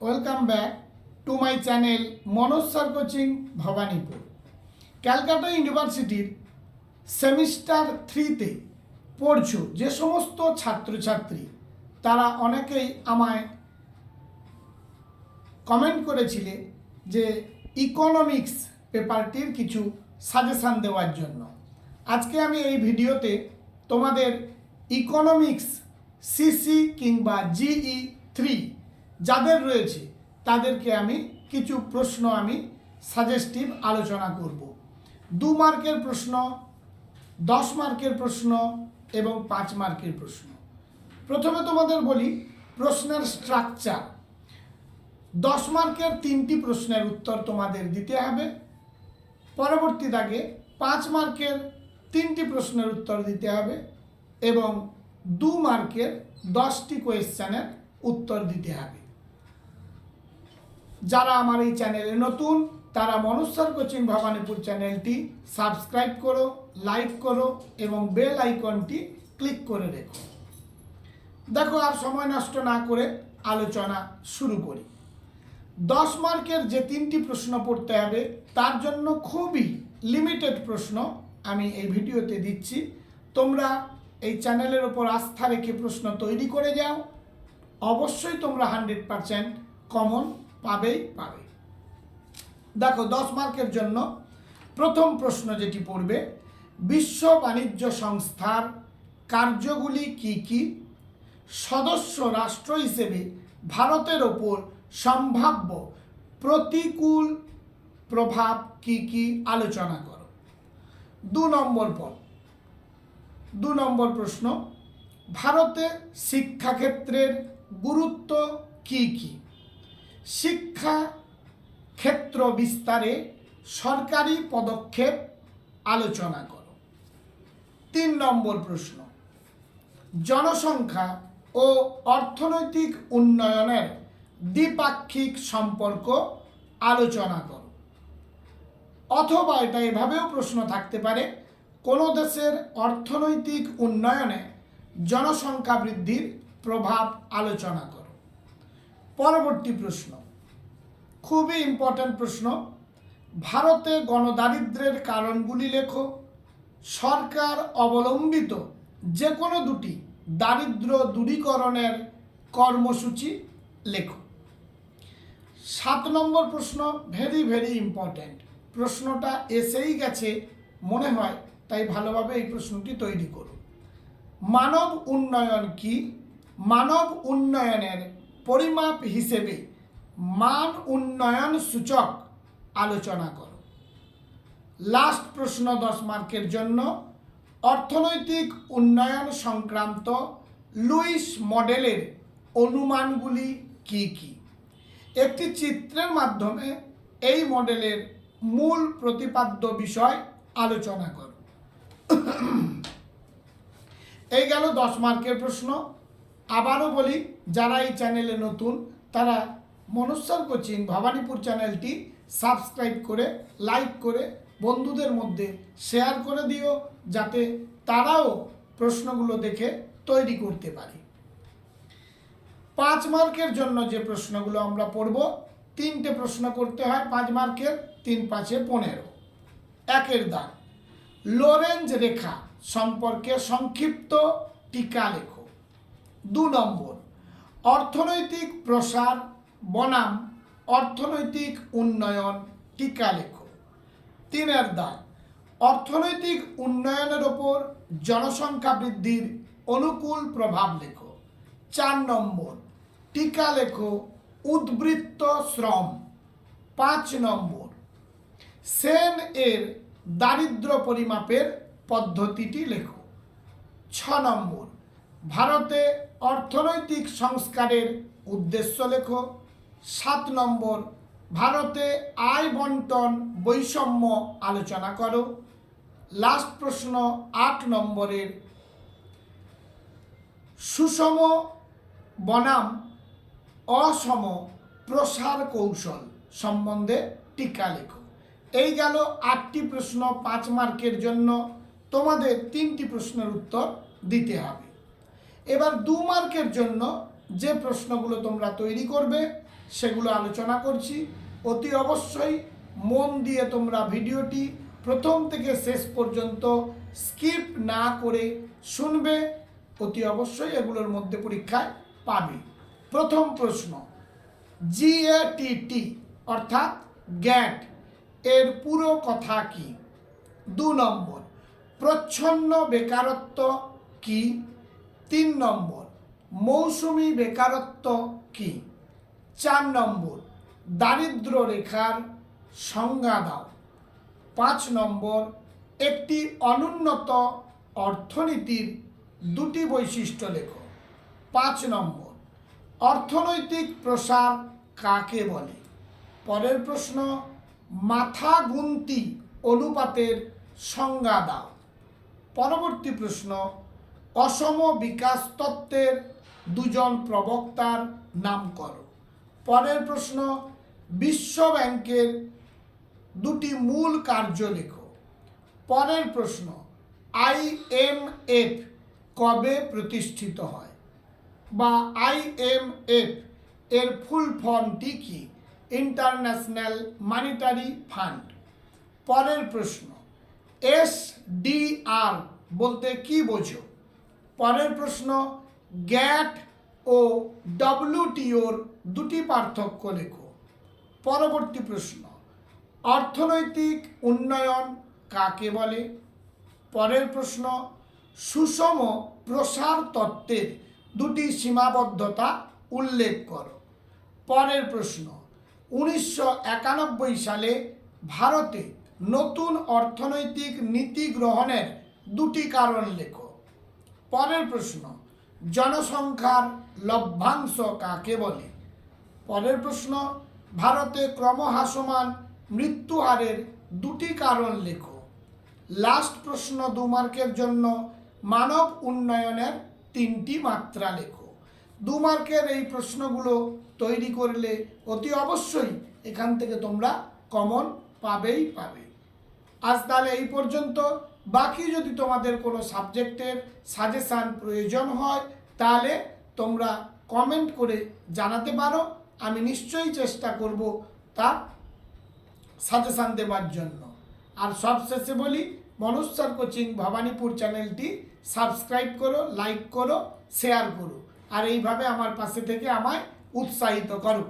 Welcome back to my channel Manoj sir coaching Bhowanipore. Calcutta ইউনিভার্সিটির semester 3-তে পড়ছো যে সমস্ত ছাত্রছাত্রী তারা অনেকেই আমায় কমেন্ট করেছিলে যে ইকোনমিক্স পেপারটির কিছু সাজেশান দেওয়ার জন্য। আজকে আমি এই ভিডিওতে তোমাদের ইকোনমিক্স সিসি কিংবা GE3 যাদের রয়েছে তাদেরকে আমি কিছু প্রশ্ন সাজেস্টিভ আলোচনা করব। 2 মার্কের প্রশ্ন, 10 মার্কের প্রশ্ন এবং 5 মার্কের প্রশ্ন। প্রথমে তোমাদের বলি প্রশ্নের স্ট্রাকচার। 10 মার্কের 3টি প্রশ্নের উত্তর তোমাদের দিতে হবে। পরবর্তী দাগে 5 মার্কের 3টি প্রশ্নের উত্তর দিতে হবে এবং 2 মার্কের 10টি কোয়েশ্চেনের উত্তর দিতে হবে। যারা আমার এই চ্যানেলে নতুন তারা মনোজ স্যার কোচিং ভবানীপুর চ্যানেলটি সাবস্ক্রাইব করো, লাইক করো এবং বেল আইকনটি ক্লিক করে রেখো। দেখো, আর সময় নষ্ট না করে আলোচনা শুরু করি। 10 মার্কের যে 3টি প্রশ্ন পড়তে হবে তার জন্য খুবই লিমিটেড প্রশ্ন আমি এই ভিডিওতে দিচ্ছি। তোমরা এই চ্যানেলের ওপর আস্থা রেখে প্রশ্ন তৈরি করে যাও, অবশ্যই তোমরা 100% কমন পাবে। দেখো, 10 মার্কের জন্য প্রথম প্রশ্ন যেটি পড়বে, বিশ্ব বাণিজ্য সংস্থার কার্যগুলি কি কি? সদস্য রাষ্ট্র হিসেবে ভারতের ওপর সম্ভাব্য প্রতিকূল প্রভাব কি কি আলোচনা করো। 2 নম্বর প্রশ্ন, ভারতে শিক্ষাক্ষেত্রের গুরুত্ব কি কি? শিক্ষা ক্ষেত্র বিস্তারে সরকারি পদক্ষেপ আলোচনা করো। 3 নম্বর প্রশ্ন, জনসংখ্যা ও অর্থনৈতিক উন্নয়নের দ্বিপাক্ষিক সম্পর্ক আলোচনা করো। অথবা এটা এভাবেও প্রশ্ন থাকতে পারে, কোনো দেশের অর্থনৈতিক উন্নয়নে জনসংখ্যা বৃদ্ধির প্রভাব আলোচনা করো। পরবর্তী প্রশ্ন, খুবই ইম্পর্ট্যান্ট প্রশ্ন, ভারতে গণদারিদ্র্যের কারণগুলি লেখো। সরকার অবলম্বিত যে কোনো 2টি দারিদ্র্য দূরীকরণের কর্মসূচি লেখো। 7 নম্বর প্রশ্ন, ভেরি ইম্পর্ট্যান্ট। প্রশ্নটা এসেই গেছে মনে হয়, তাই ভালোভাবে এই প্রশ্নটি তৈরি করো। মানব উন্নয়ন কি? মানব উন্নয়নের পরিমাপ হিসেবে মান উন্নয়ন সূচক আলোচনা করো। লাস্ট প্রশ্ন 10 মার্কের জন্য, অর্থনৈতিক উন্নয়ন সংক্রান্ত লুইস মডেলের অনুমানগুলি কি কি? একটি চিত্রের মাধ্যমে এই মডেলের মূল প্রতিপাদ্য বিষয় আলোচনা করো। এই গেল 10 মার্কের প্রশ্ন। আবারও বলি, যারা এই চ্যানেলে নতুন তারা মনোজ স্যার কোচিং ভবানীপুর চ্যানেলটি সাবস্ক্রাইব করে, লাইক করে বন্ধুদের মধ্যে শেয়ার করে দিও, যাতে তারাও প্রশ্নগুলো দেখে তৈরি করতে পারে। 5 মার্কের জন্য যে প্রশ্নগুলো আমরা পড়ব, 3টে প্রশ্ন করতে হয় 5 মার্কের, 3 5 15। 1 দাগ, লোরেঞ্জ রেখা সম্পর্কে সংক্ষিপ্ত টিকা লেখো। 2 নম্বর, অর্থনৈতিক প্রসার বনাম অর্থনৈতিক উন্নয়ন টিকা লেখো। 3 দাগ, অর্থনৈতিক উন্নয়নের ওপর জনসংখ্যা বৃদ্ধির অনুকূল প্রভাব লেখো। 4 নম্বর, টিকা লেখো উদ্বৃত্ত শ্রম। 5 নম্বর, সেন এর দারিদ্র্য পরিমাপের পদ্ধতিটি লেখো। 6 নম্বর, ভারতে অর্থনৈতিক সংস্কারের উদ্দেশ্য লেখো। 7 নম্বর, ভারতে আয় বন্টন বৈষম্য আলোচনা করো। লাস্ট প্রশ্ন 8 নম্বরের, সুষম বনাম অসম প্রসার কৌশল সম্বন্ধে টিকা লেখো। এই গেল 8টি প্রশ্ন 5 মার্কের জন্য। তোমাদের 3টি প্রশ্নের উত্তর দিতে হবে। এবার 2 মার্কের জন্য যে প্রশ্নগুলো তোমরা তৈরি করবে সেগুলো আলোচনা করছি। অতি অবশ্যই মন দিয়ে তোমরা ভিডিওটি প্রথম থেকে শেষ পর্যন্ত স্কিপ না করে শুনবে। অতি অবশ্যই এগুলোর মধ্যে পরীক্ষায় পাবে। প্রথম প্রশ্ন, GATT অর্থাৎ গ্যাট এর পুরো কথা কি? 2 নম্বর, প্রচ্ছন্ন বেকারত্ব কি? 3 নম্বর, মৌসুমি বেকারত্ব কি? 4 নম্বর, দারিদ্র রেখার সংজ্ঞা দাও। 5 নম্বর, একটি অনুন্নত অর্থনীতির 2টি বৈশিষ্ট্য লেখো। 5 নম্বর, অর্থনৈতিক প্রসার কাকে বলে? পরের প্রশ্ন, মাথা গুনতি অনুপাতের সংজ্ঞা দাও। পরবর্তী প্রশ্ন, অসম বিকাশ তত্ত্বের 2জন প্রবক্তার নাম করো। পরের প্রশ্ন, বিশ্ব ব্যাংকের 2টি মূল কার্য লেখো। পরের প্রশ্ন, IMF কবে প্রতিষ্ঠিত হয় বা IMF এর ফুল ফর্মটি কি? International monetary fund. পরের প্রশ্ন, SDR বলতে কি বোঝো? পরের প্রশ্ন, গ্যাট ও WTOর 2টি পার্থক্য লেখো। পরবর্তী প্রশ্ন, অর্থনৈতিক উন্নয়ন কাকে বলে? পরের প্রশ্ন, সুষম প্রসার তত্ত্বের 2টি সীমাবদ্ধতা উল্লেখ করো। পরের প্রশ্ন, 1991 সালে ভারতে নতুন অর্থনৈতিক নীতি গ্রহণের 2টি কারণ লেখো। পরের প্রশ্ন, জনসংখ্যার লভ্যাংশ কাকে বলে? পরের প্রশ্ন, ভারতে ক্রমহ্রাসমান মৃত্যু হারের 2টি কারণ লেখো। লাস্ট প্রশ্ন 2 মার্কের জন্য, মানব উন্নয়নের 3টি মাত্রা লেখো। 2 মার্কের এই প্রশ্নগুলো তৈরি করলে অতি অবশ্যই এখান থেকে তোমরা কমন পাবেই পাবে। আজ তাহলে এই পর্যন্ত। বাকি যদি তোমাদের কোনো সাবজেক্টের সাজেশান প্রয়োজন হয় তাহলে তোমরা কমেন্ট করে জানাতে পারো। আমি নিশ্চয়ই চেষ্টা করব তার সাজেশান দেওয়ার জন্য। আর সবশেষে বলি, মনোজ স্যার কোচিং ভবানীপুর চ্যানেলটি সাবস্ক্রাইব করো, লাইক করো, শেয়ার করো, আর এইভাবে আমার পাশে থেকে আমায় উৎসাহিত করো।